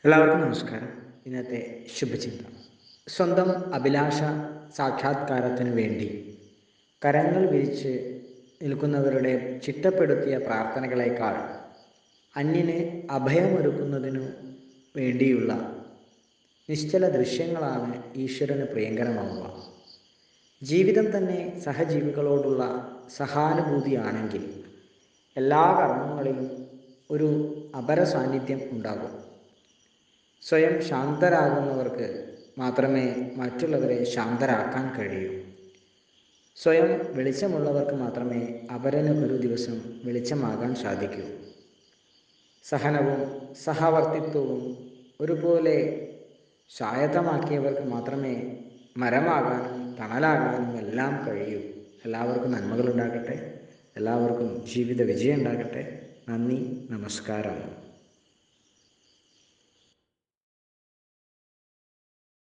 എല്ലാവർക്കും നമസ്കാരം. ഇന്നത്തെ ശുഭചിന്ത: സ്വന്തം അഭിലാഷ സാക്ഷാത്കാരത്തിനു വേണ്ടി കരങ്ങൾ വിരിച്ച് നിൽക്കുന്നവരുടെ ചിട്ടപ്പെടുത്തിയ പ്രാർത്ഥനകളേക്കാൾ അന്യന് അഭയമൊരുക്കുന്നതിനു വേണ്ടിയുള്ള നിശ്ചല ദൃശ്യങ്ങളാണ് ഈശ്വരന് പ്രിയങ്കരമാവുക. ജീവിതം തന്നെ സഹജീവികളോടുള്ള സഹാനുഭൂതിയാണെങ്കിൽ എല്ലാ കർമ്മങ്ങളിലും ഒരു അപരസാന്നിധ്യം ഉണ്ടാകും. സ്വയം ശാന്തരാകുന്നവർക്ക് മാത്രമേ മറ്റുള്ളവരെ ശാന്തരാക്കാൻ കഴിയൂ. സ്വയം വെളിച്ചമുള്ളവർക്ക് മാത്രമേ അപരന് ഒരു ദിവസം വെളിച്ചമാകാൻ സാധിക്കൂ. സഹനവും സഹവർത്തിത്വവും ഒരുപോലെ സ്വായത്തമാക്കിയവർക്ക് മാത്രമേ മരമാകാനും തണലാകാനും എല്ലാം കഴിയൂ. എല്ലാവർക്കും നന്മകളുണ്ടാകട്ടെ. എല്ലാവർക്കും ജീവിത വിജയം ഉണ്ടാകട്ടെ. നന്ദി, നമസ്കാരം.